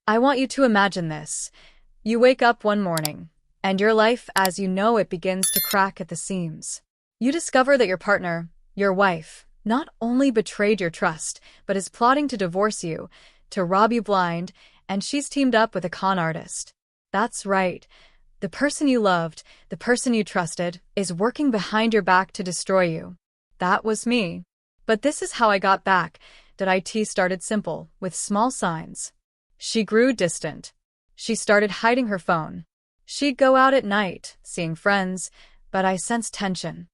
I want you to imagine this. You wake up one morning, and your life as you know it begins to crack at the seams. You discover that your partner, your wife, not only betrayed your trust, but is plotting to divorce you, to rob you blind, and she's teamed up with a con artist. That's right. The person you loved, the person you trusted, is working behind your back to destroy you. That was me. But this is how I got back. It started simple, with small signs. She grew distant. She started hiding her phone. She'd go out at night, seeing friends, but I sensed tension.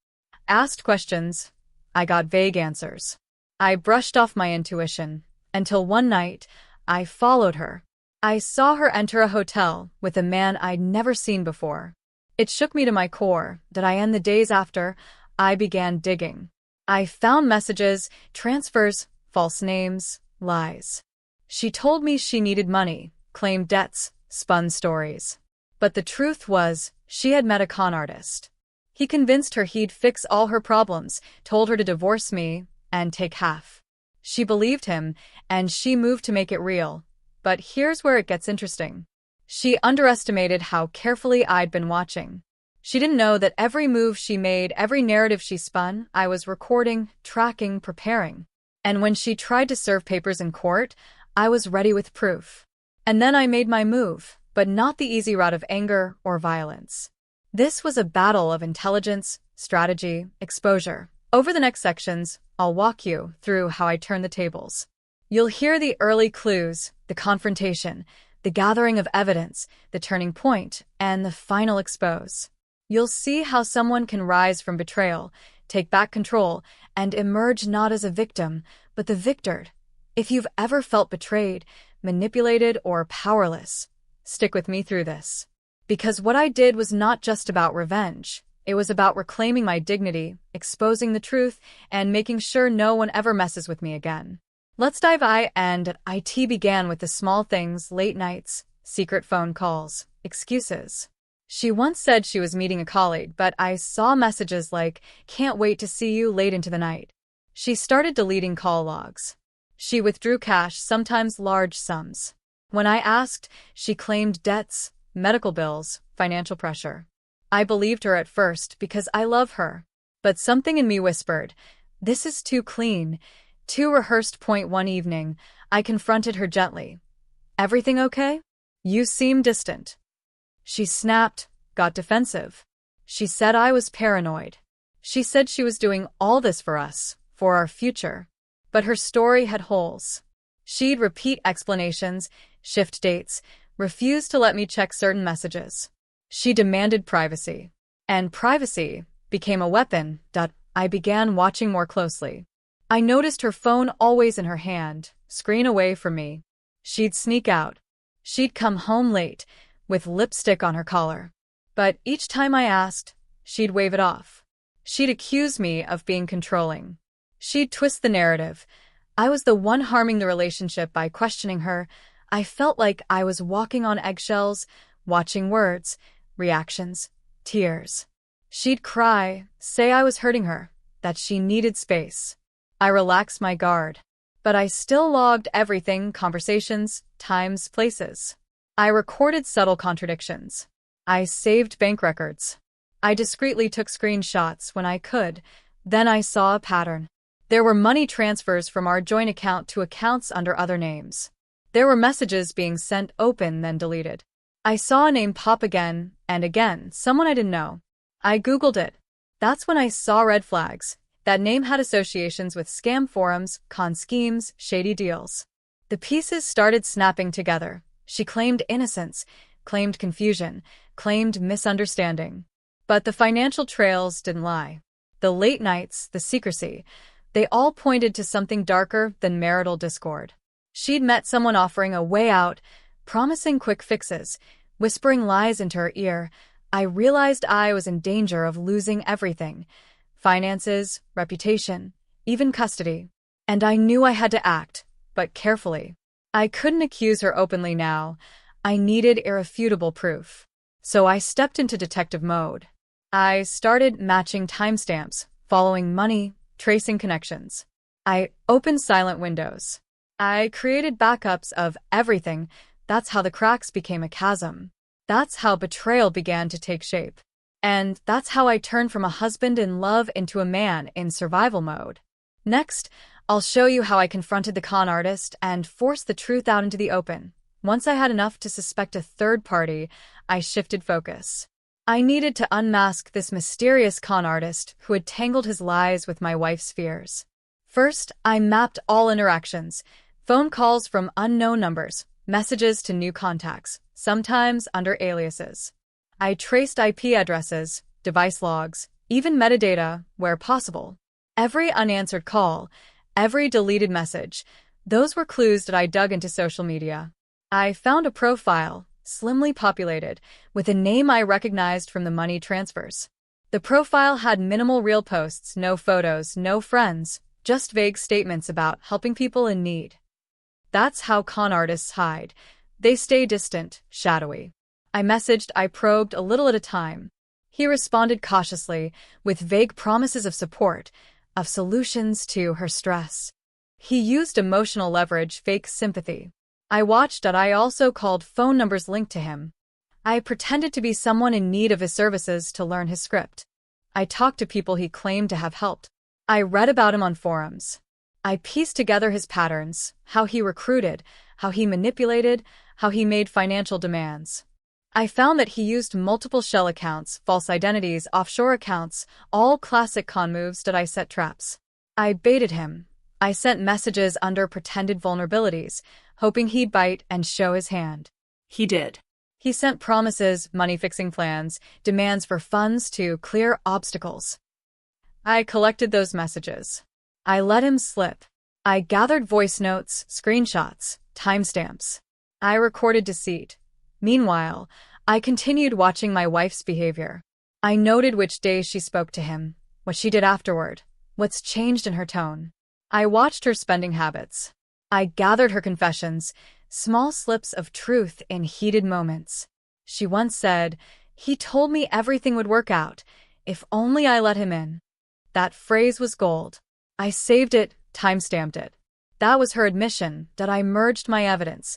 Asked questions. I got vague answers. I brushed off my intuition, until one night, I followed her. I saw her enter a hotel with a man I'd never seen before. It shook me to my core. The days after, I began digging. I found messages, transfers, false names, lies. She told me she needed money, claimed debts, spun stories. But the truth was, she had met a con artist. He convinced her he'd fix all her problems, told her to divorce me, and take half. She believed him, and she moved to make it real. But here's where it gets interesting. She underestimated how carefully I'd been watching. She didn't know that every move she made, every narrative she spun, I was recording, tracking, preparing. And when she tried to serve papers in court, I was ready with proof. And then I made my move, but not the easy route of anger or violence. This was a battle of intelligence, strategy, exposure. Over the next sections, I'll walk you through how I turn the tables. You'll hear the early clues, the confrontation, the gathering of evidence, the turning point, and the final expose. You'll see how someone can rise from betrayal, take back control, and emerge not as a victim, but the victor. If you've ever felt betrayed, manipulated, or powerless, stick with me through this. Because what I did was not just about revenge. It was about reclaiming my dignity, exposing the truth, and making sure no one ever messes with me again. Let's dive in, and it began with the small things, late nights, secret phone calls, excuses. She once said she was meeting a colleague, but I saw messages like, "Can't wait to see you," late into the night. She started deleting call logs. She withdrew cash, sometimes large sums. When I asked, she claimed debts, medical bills, financial pressure. I believed her at first because I love her. But something in me whispered, this is too clean, too rehearsed. One evening, I confronted her gently. "Everything okay? You seem distant." She snapped, got defensive. She said I was paranoid. She said she was doing all this for us, for our future. But her story had holes. She'd repeat explanations, shift dates, refuse to let me check certain messages. She demanded privacy. And privacy became a weapon. I began watching more closely. I noticed her phone always in her hand, screen away from me. She'd sneak out. She'd come home late, with lipstick on her collar. But each time I asked, she'd wave it off. She'd accuse me of being controlling. She'd twist the narrative. I was the one harming the relationship by questioning her. I felt like I was walking on eggshells, watching words, reactions, tears. She'd cry, say I was hurting her, that she needed space. I relaxed my guard. But I still logged everything, conversations, times, places. I recorded subtle contradictions. I saved bank records. I discreetly took screenshots when I could. Then I saw a pattern. There were money transfers from our joint account to accounts under other names. There were messages being sent open then deleted. I saw a name pop again and again, someone I didn't know. I Googled it. That's when I saw red flags. That name had associations with scam forums, con schemes, shady deals. The pieces started snapping together. She claimed innocence, claimed confusion, claimed misunderstanding. But the financial trails didn't lie. The late nights, the secrecy, they all pointed to something darker than marital discord. She'd met someone offering a way out, promising quick fixes, whispering lies into her ear. I realized I was in danger of losing everything. Finances, reputation, even custody. And I knew I had to act, but carefully. I couldn't accuse her openly now. I needed irrefutable proof. So I stepped into detective mode. I started matching timestamps, following money, tracing connections. I opened silent windows. I created backups of everything, That's how the cracks became a chasm. That's how betrayal began to take shape. And that's how I turned from a husband in love into a man in survival mode. Next, I'll show you how I confronted the con artist and forced the truth out into the open. Once I had enough to suspect a third party, I shifted focus. I needed to unmask this mysterious con artist who had tangled his lies with my wife's fears. First, I mapped all interactions, phone calls from unknown numbers, messages to new contacts, sometimes under aliases. I traced IP addresses, device logs, even metadata where possible. Every unanswered call, every deleted message, those were clues that I dug into social media. I found a profile, slimly populated, with a name I recognized from the money transfers. The profile had minimal real posts, no photos, no friends, just vague statements about helping people in need. That's how con artists hide. They stay distant, shadowy. I messaged, I probed a little at a time. He responded cautiously, with vague promises of support, of solutions to her stress. He used emotional leverage, fake sympathy. I watched that. I also called phone numbers linked to him. I pretended to be someone in need of his services to learn his script. I talked to people he claimed to have helped. I read about him on forums. I pieced together his patterns, how he recruited, how he manipulated, how he made financial demands. I found that he used multiple shell accounts, false identities, offshore accounts, all classic con moves that I set traps. I baited him. I sent messages under pretended vulnerabilities, hoping he'd bite and show his hand. He did. He sent promises, money-fixing plans, demands for funds to clear obstacles. I collected those messages. I let him slip. I gathered voice notes, screenshots, timestamps. I recorded deceit. Meanwhile, I continued watching my wife's behavior. I noted which days she spoke to him, what she did afterward, what's changed in her tone. I watched her spending habits. I gathered her confessions, small slips of truth in heated moments. She once said, "He told me everything would work out, if only I let him in." That phrase was gold. I saved it, timestamped it. That was her admission that I merged my evidence.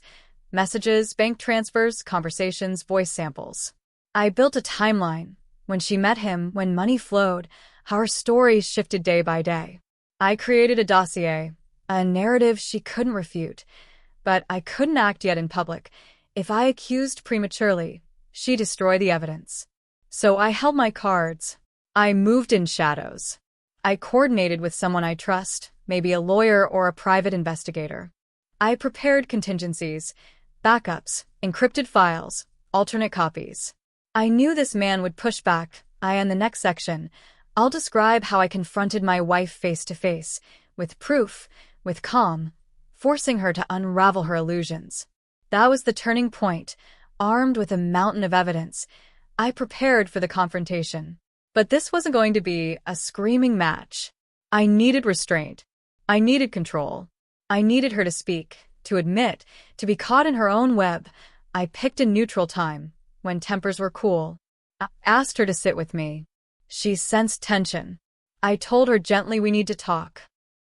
Messages, bank transfers, conversations, voice samples. I built a timeline. When she met him, when money flowed, how her stories shifted day by day. I created a dossier, a narrative she couldn't refute. But I couldn't act yet in public. If I accused prematurely, she'd destroy the evidence. So I held my cards. I moved in shadows. I coordinated with someone I trust, maybe a lawyer or a private investigator. I prepared contingencies, backups, encrypted files, alternate copies. I knew this man would push back. In the next section, I'll describe how I confronted my wife face to face, with proof, with calm, forcing her to unravel her illusions. That was the turning point. Armed with a mountain of evidence, I prepared for the confrontation. But this wasn't going to be a screaming match. I needed restraint. I needed control. I needed her to speak, to admit, to be caught in her own web. I picked a neutral time, when tempers were cool. I asked her to sit with me. She sensed tension. I told her gently, "We need to talk.